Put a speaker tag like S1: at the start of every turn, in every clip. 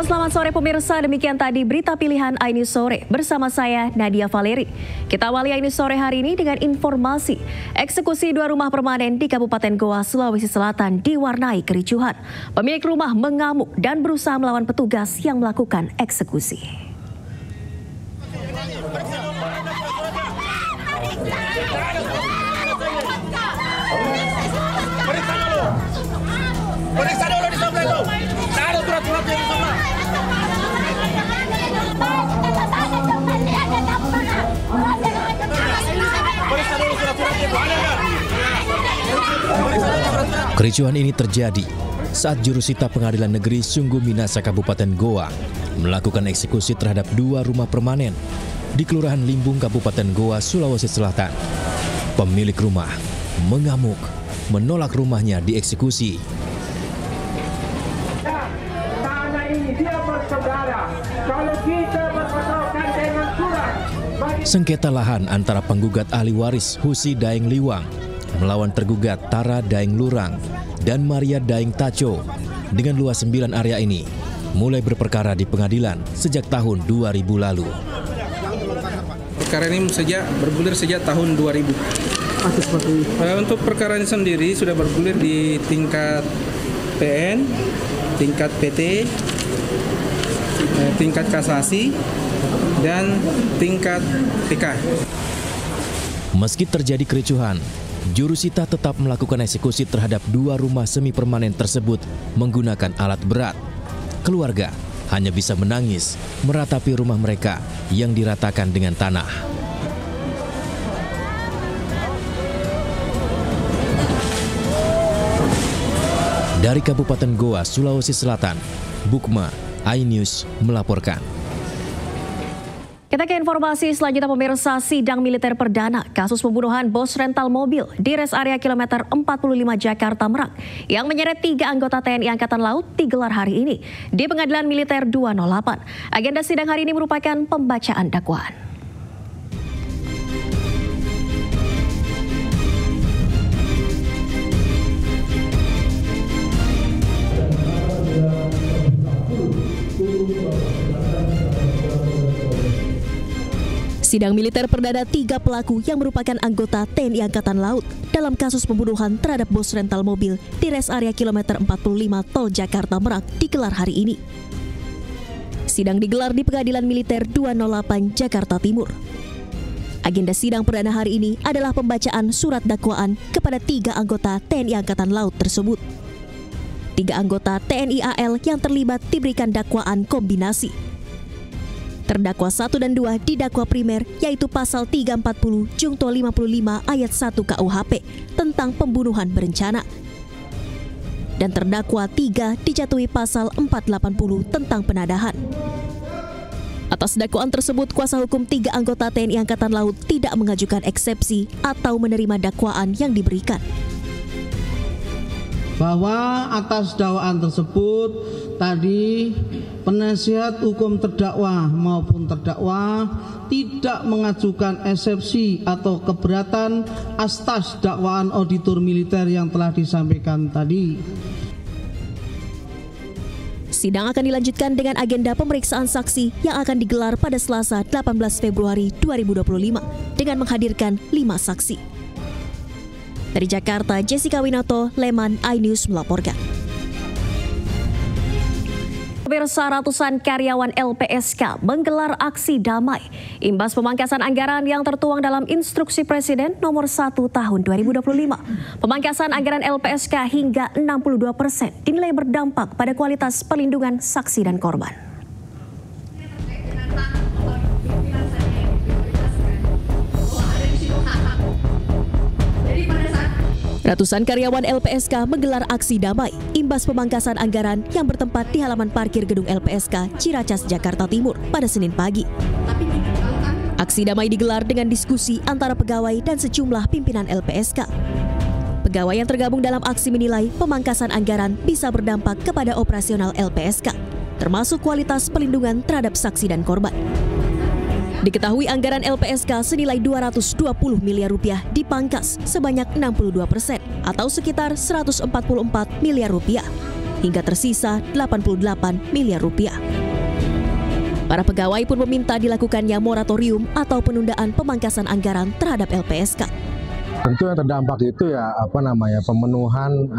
S1: Selamat sore pemirsa, demikian tadi berita pilihan iNews Sore bersama saya Nadia Valeri. Kita awali iNews Sore hari ini dengan informasi eksekusi 2 rumah permanen di Kabupaten Goa, Sulawesi Selatan diwarnai kericuhan. Pemilik rumah mengamuk dan berusaha melawan petugas yang melakukan eksekusi.
S2: Kericuhan ini terjadi saat jurusita Pengadilan Negeri Sungguh Minasa Kabupaten Goa melakukan eksekusi terhadap 2 rumah permanen di Kelurahan Limbung Kabupaten Goa, Sulawesi Selatan. Pemilik rumah mengamuk menolak rumahnya dieksekusi. Sengketa lahan antara penggugat ahli waris Husi Daeng Liwang melawan tergugat Tara Daeng Lurang dan Maria Daeng Taco dengan luas 9 area ini mulai berperkara di pengadilan sejak tahun 2000 lalu.
S3: Perkara ini bergulir sejak tahun 2000. Untuk perkara ini sendiri sudah bergulir di tingkat PN, tingkat PT, tingkat kasasi, dan tingkat PK.
S2: Meski terjadi kericuhan, jurusita tetap melakukan eksekusi terhadap 2 rumah semi permanen tersebut menggunakan alat berat. Keluarga hanya bisa menangis meratapi rumah mereka yang diratakan dengan tanah. Dari Kabupaten Goa, Sulawesi Selatan, Bukma, iNews melaporkan.
S1: Kita ke informasi selanjutnya pemirsa, sidang militer perdana kasus pembunuhan bos rental mobil di res area kilometer 45 Jakarta Merak yang menyeret 3 anggota TNI Angkatan Laut digelar hari ini di Pengadilan Militer 208. Agenda sidang hari ini merupakan pembacaan dakwaan. Sidang militer perdana 3 pelaku yang merupakan anggota TNI Angkatan Laut dalam kasus pembunuhan terhadap bos rental mobil di res area kilometer 45 Tol Jakarta Merak digelar hari ini. Sidang digelar di Pengadilan Militer 208 Jakarta Timur. Agenda sidang perdana hari ini adalah pembacaan surat dakwaan kepada 3 anggota TNI Angkatan Laut tersebut. 3 anggota TNI AL yang terlibat diberikan dakwaan kombinasi. Terdakwa 1 dan 2 didakwa primer, yaitu pasal 340 Jungto 55 ayat 1 KUHP tentang pembunuhan berencana. Dan terdakwa 3 dijatuhi pasal 480 tentang penadahan. Atas dakwaan tersebut, kuasa hukum 3 anggota TNI Angkatan Laut tidak mengajukan eksepsi atau menerima dakwaan yang diberikan.
S4: Bahwa atas dakwaan tersebut tadi penasihat hukum terdakwa maupun terdakwa tidak mengajukan eksepsi atau keberatan atas dakwaan auditor militer yang telah disampaikan tadi.
S1: Sidang akan dilanjutkan dengan agenda pemeriksaan saksi yang akan digelar pada Selasa 18 Februari 2025 dengan menghadirkan 5 saksi. Dari Jakarta, Jessica Winoto, Leman, iNews melaporkan. Pemirsa, ratusan karyawan LPSK menggelar aksi damai imbas pemangkasan anggaran yang tertuang dalam Instruksi Presiden nomor 1 tahun 2025. Pemangkasan anggaran LPSK hingga 62% dinilai berdampak pada kualitas perlindungan saksi dan korban. Ratusan karyawan LPSK menggelar aksi damai imbas pemangkasan anggaran yang bertempat di halaman parkir gedung LPSK Ciracas, Jakarta Timur pada Senin pagi. Aksi damai digelar dengan diskusi antara pegawai dan sejumlah pimpinan LPSK. Pegawai yang tergabung dalam aksi menilai pemangkasan anggaran bisa berdampak kepada operasional LPSK, termasuk kualitas perlindungan terhadap saksi dan korban. Diketahui anggaran LPSK senilai 220 miliar rupiah dipangkas sebanyak 62% atau sekitar 144 miliar rupiah. hingga tersisa 88 miliar rupiah. Para pegawai pun meminta dilakukannya moratorium atau penundaan pemangkasan anggaran terhadap LPSK.
S5: Tentu yang terdampak itu ya pemenuhan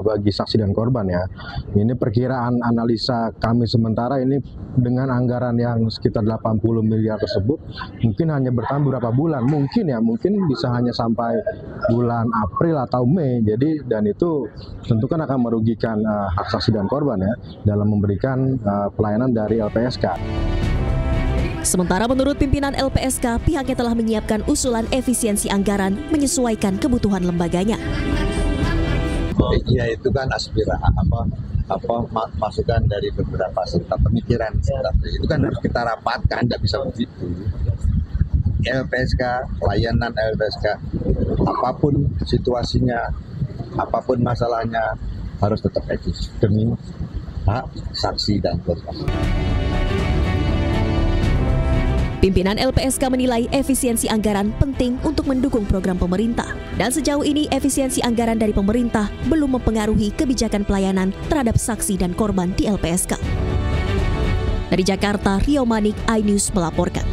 S5: bagi saksi dan korban ya. Ini perkiraan analisa kami sementara ini dengan anggaran yang sekitar 80 miliar tersebut mungkin hanya bertahan beberapa bulan, mungkin bisa hanya sampai bulan April atau Mei. Jadi dan itu tentu kan akan merugikan hak saksi dan korban ya dalam memberikan pelayanan dari LPSK.
S1: Sementara menurut pimpinan LPSK, pihaknya telah menyiapkan usulan efisiensi anggaran menyesuaikan kebutuhan lembaganya.
S6: Ya itu kan masukan dari beberapa serta pemikiran. Itu kan harus kita rapatkan, tidak bisa begitu. LPSK, pelayanan LPSK, apapun situasinya, apapun masalahnya harus tetap etis demi hak saksi dan korban.
S1: Pimpinan LPSK menilai efisiensi anggaran penting untuk mendukung program pemerintah. Dan sejauh ini efisiensi anggaran dari pemerintah belum mempengaruhi kebijakan pelayanan terhadap saksi dan korban di LPSK. Dari Jakarta, Rio Manik, iNews melaporkan.